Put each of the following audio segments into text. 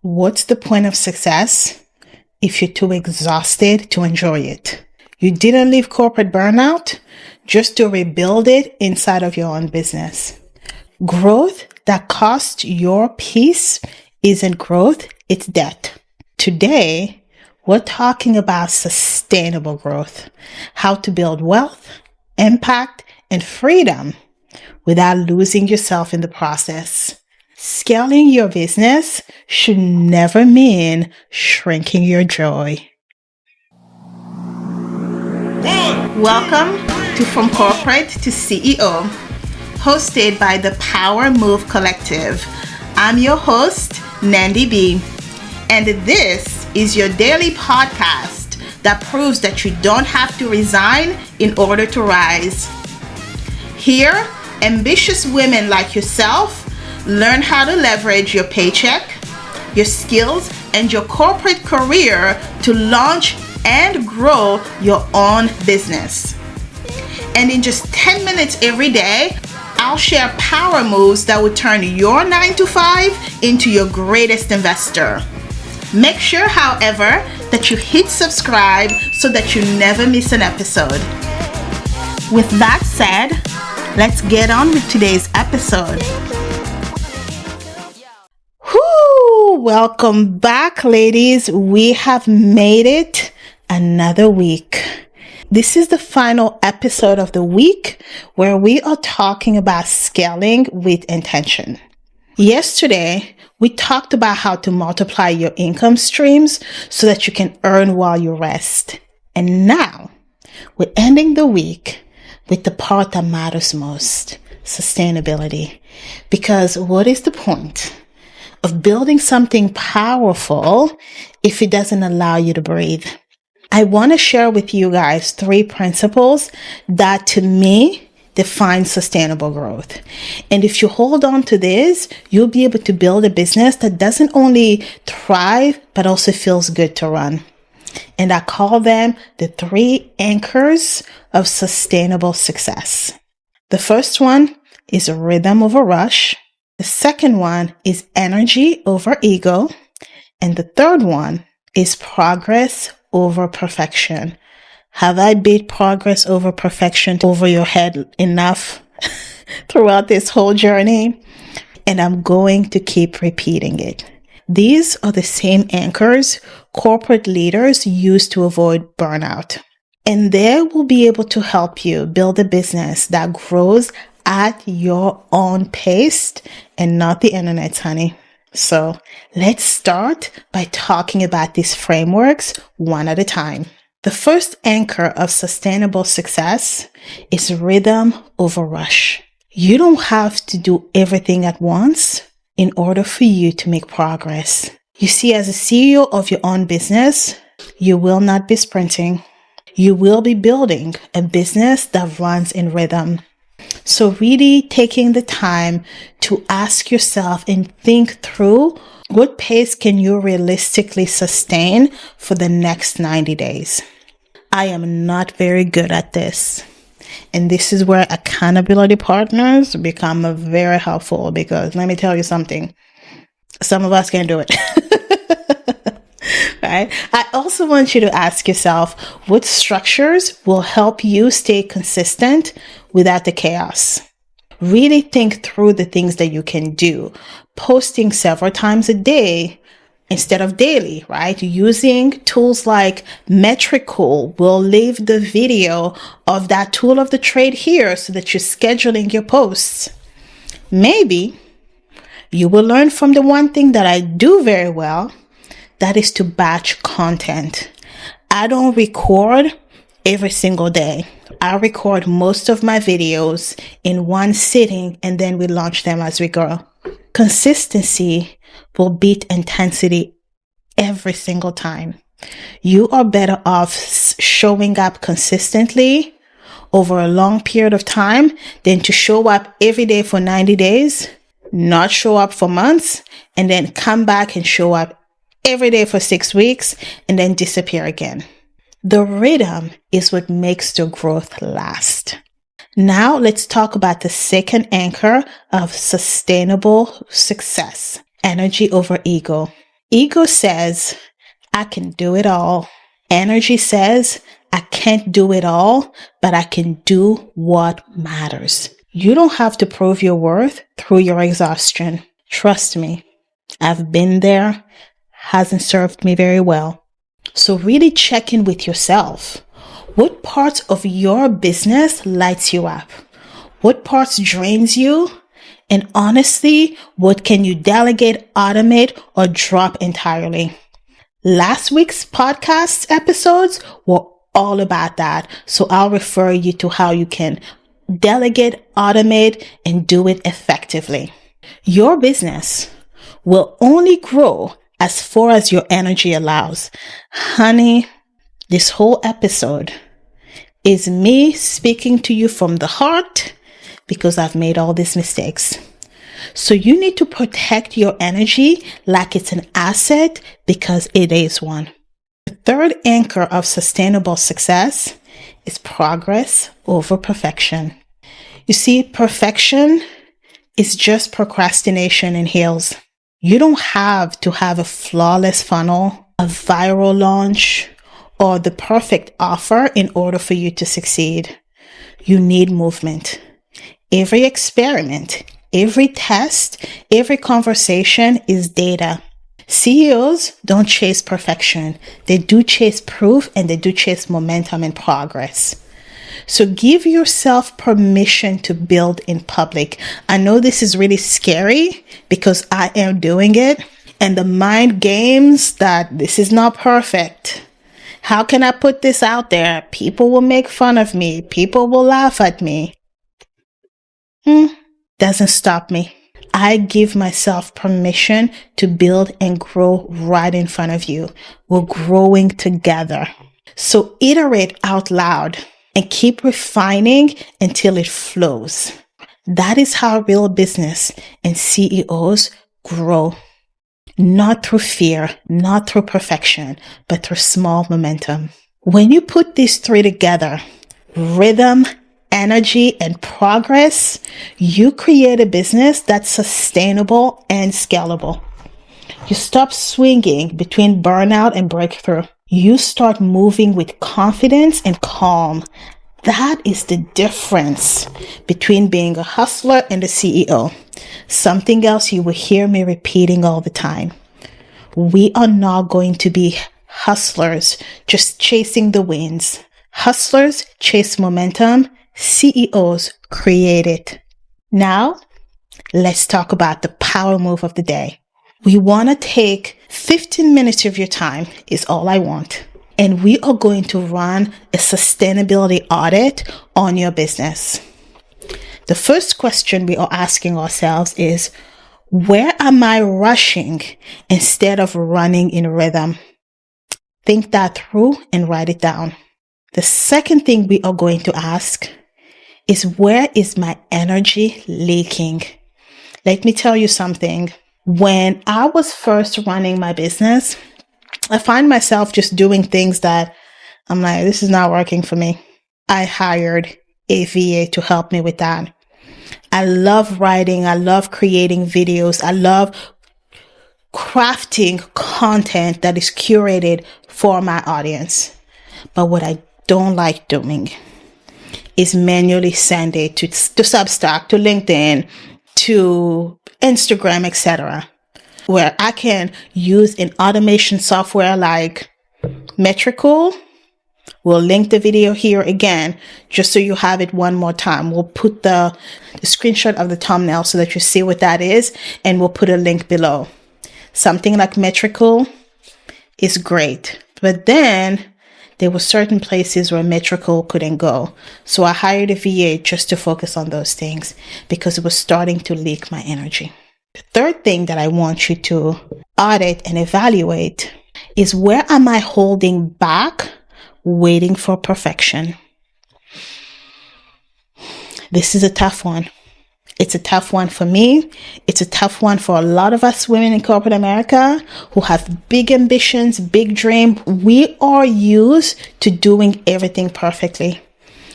What's the point of success if you're too exhausted to enjoy it? You didn't leave corporate burnout just to rebuild it inside of your own business. Growth that costs your peace isn't growth, it's debt. Today, we're talking about sustainable growth, how to build wealth, impact, and freedom without losing yourself in the process. Scaling your business should never mean shrinking your joy. Welcome to From Corporate to CEO, hosted by the Power Move Collective. I'm your host, Nandy B, and this is your daily podcast that proves that you don't have to resign in order to rise. Here, ambitious women like yourself learn how to leverage your paycheck, your skills, and your corporate career to launch and grow your own business. And in just 10 minutes every day, I'll share power moves that will turn your 9-to-5 into your greatest investor. Make sure, however, that you hit subscribe so that you never miss an episode. With that said, let's get on with today's episode. Welcome back, ladies. We have made it another week. This is the final episode of the week where we are talking about scaling with intention. Yesterday, we talked about how to multiply your income streams so that you can earn while you rest. And now, we're ending the week with the part that matters most, sustainability. Because what is the point of building something powerful if it doesn't allow you to breathe? I want to share with you guys 3 principles that to me define sustainable growth. And if you hold on to this, you'll be able to build a business that doesn't only thrive, but also feels good to run. And I call them the 3 anchors of sustainable success. The first one is rhythm over rush. The second one is energy over ego. And the third one is progress over perfection. Have I beat progress over perfection over your head enough throughout this whole journey? And I'm going to keep repeating it. These are the same anchors corporate leaders use to avoid burnout. And they will be able to help you build a business that grows at your own pace and not the internet's, honey. So let's start by talking about these frameworks one at a time. The first anchor of sustainable success is rhythm over rush. You don't have to do everything at once in order for you to make progress. You see, as a CEO of your own business, you will not be sprinting. You will be building a business that runs in rhythm. So really taking the time to ask yourself and think through what pace can you realistically sustain for the next 90 days. I am not very good at this. And this is where accountability partners become very helpful because let me tell you something. Some of us can't do it. Right? I also want you to ask yourself what structures will help you stay consistent without the chaos. Really think through the things that you can do. Posting several times a day instead of daily, right? Using tools like Metricool. We'll leave the video of that tool of the trade here so that you're scheduling your posts. Maybe you will learn from the one thing that I do very well. That is to batch content. I don't record every single day. I record most of my videos in one sitting and then we launch them as we go. Consistency will beat intensity every single time. You are better off showing up consistently over a long period of time than to show up every day for 90 days, not show up for months, and then come back and show up every day for 6 weeks and then disappear again. The rhythm is what makes the growth last. Now let's talk about the second anchor of sustainable success, energy over ego. Ego says, I can do it all. Energy says, I can't do it all, but I can do what matters. You don't have to prove your worth through your exhaustion. Trust me, I've been there. Hasn't served me very well. So really check in with yourself. What parts of your business lights you up? What parts drains you? And honestly, what can you delegate, automate, or drop entirely? Last week's podcast episodes were all about that. So I'll refer you to how you can delegate, automate, and do it effectively. Your business will only grow as far as your energy allows. Honey, this whole episode is me speaking to you from the heart because I've made all these mistakes. So you need to protect your energy like it's an asset because it is one. The third anchor of sustainable success is progress over perfection. You see, perfection is just procrastination in heels. You don't have to have a flawless funnel, a viral launch, or the perfect offer in order for you to succeed. You need movement. Every experiment, every test, every conversation is data. CEOs don't chase perfection. They do chase proof and they do chase momentum and progress. So give yourself permission to build in public. I know this is really scary because I am doing it. And the mind games that this is not perfect. How can I put this out there? People will make fun of me. People will laugh at me. Doesn't stop me. I give myself permission to build and grow right in front of you. We're growing together. So iterate out loud and keep refining until it flows. That is how real business and CEOs grow. Not through fear, not through perfection, but through small momentum. When you put these three together, rhythm, energy, and progress, you create a business that's sustainable and scalable. You stop swinging between burnout and breakthrough. You start moving with confidence and calm. That is the difference between being a hustler and a CEO. Something else you will hear me repeating all the time. We are not going to be hustlers just chasing the winds. Hustlers chase momentum. CEOs create it. Now, let's talk about the power move of the day. We want to take 15 minutes of your time is all I want. And we are going to run a sustainability audit on your business. The first question we are asking ourselves is, where am I rushing instead of running in rhythm? Think that through and write it down. The second thing we are going to ask is, where is my energy leaking? Let me tell you something. When I was first running my business, I find myself just doing things that I'm like, this is not working for me. I hired a VA to help me with that. I love writing. I love creating videos. I love crafting content that is curated for my audience. But what I don't like doing is manually send it to Substack, to LinkedIn, to Instagram, etc., where I can use an automation software like Metricool. We'll link the video here again, just so you have it one more time. We'll put the screenshot of the thumbnail so that you see what that is, and we'll put a link below. Something like Metricool is great, but then there were certain places where Metricool couldn't go. So I hired a VA just to focus on those things because it was starting to leak my energy. The third thing that I want you to audit and evaluate is, where am I holding back, waiting for perfection? This is a tough one. It's a tough one for me. It's a tough one for a lot of us women in corporate America who have big ambitions, big dream. We are used to doing everything perfectly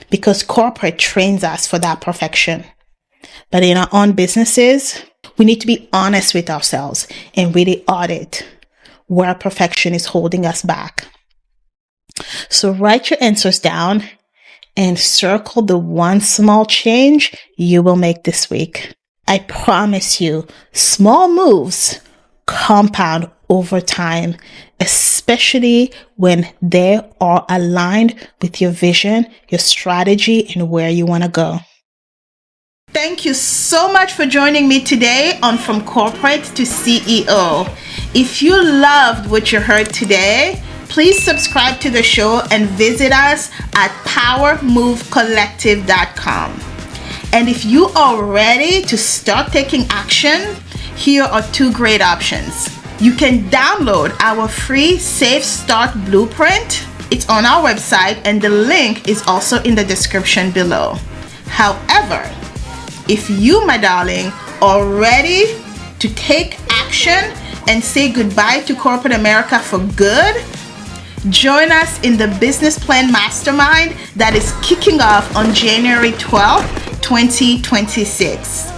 because corporate trains us for that perfection. But in our own businesses, we need to be honest with ourselves and really audit. where perfection is holding us back. So write your answers down and circle the one small change you will make this week. I promise you, small moves compound over time, especially when they are aligned with your vision, your strategy, and where you want to go. Thank you so much for joining me today on From Corporate to CEO. If you loved what you heard today, please subscribe to the show and visit us at powermovecollective.com. And if you are ready to start taking action, here are two great options. You can download our free Safe Start Blueprint. It's on our website and the link is also in the description below. However, if you, my darling, are ready to take action and say goodbye to corporate America for good, join us in the Business Plan Mastermind that is kicking off on January 12th, 2026.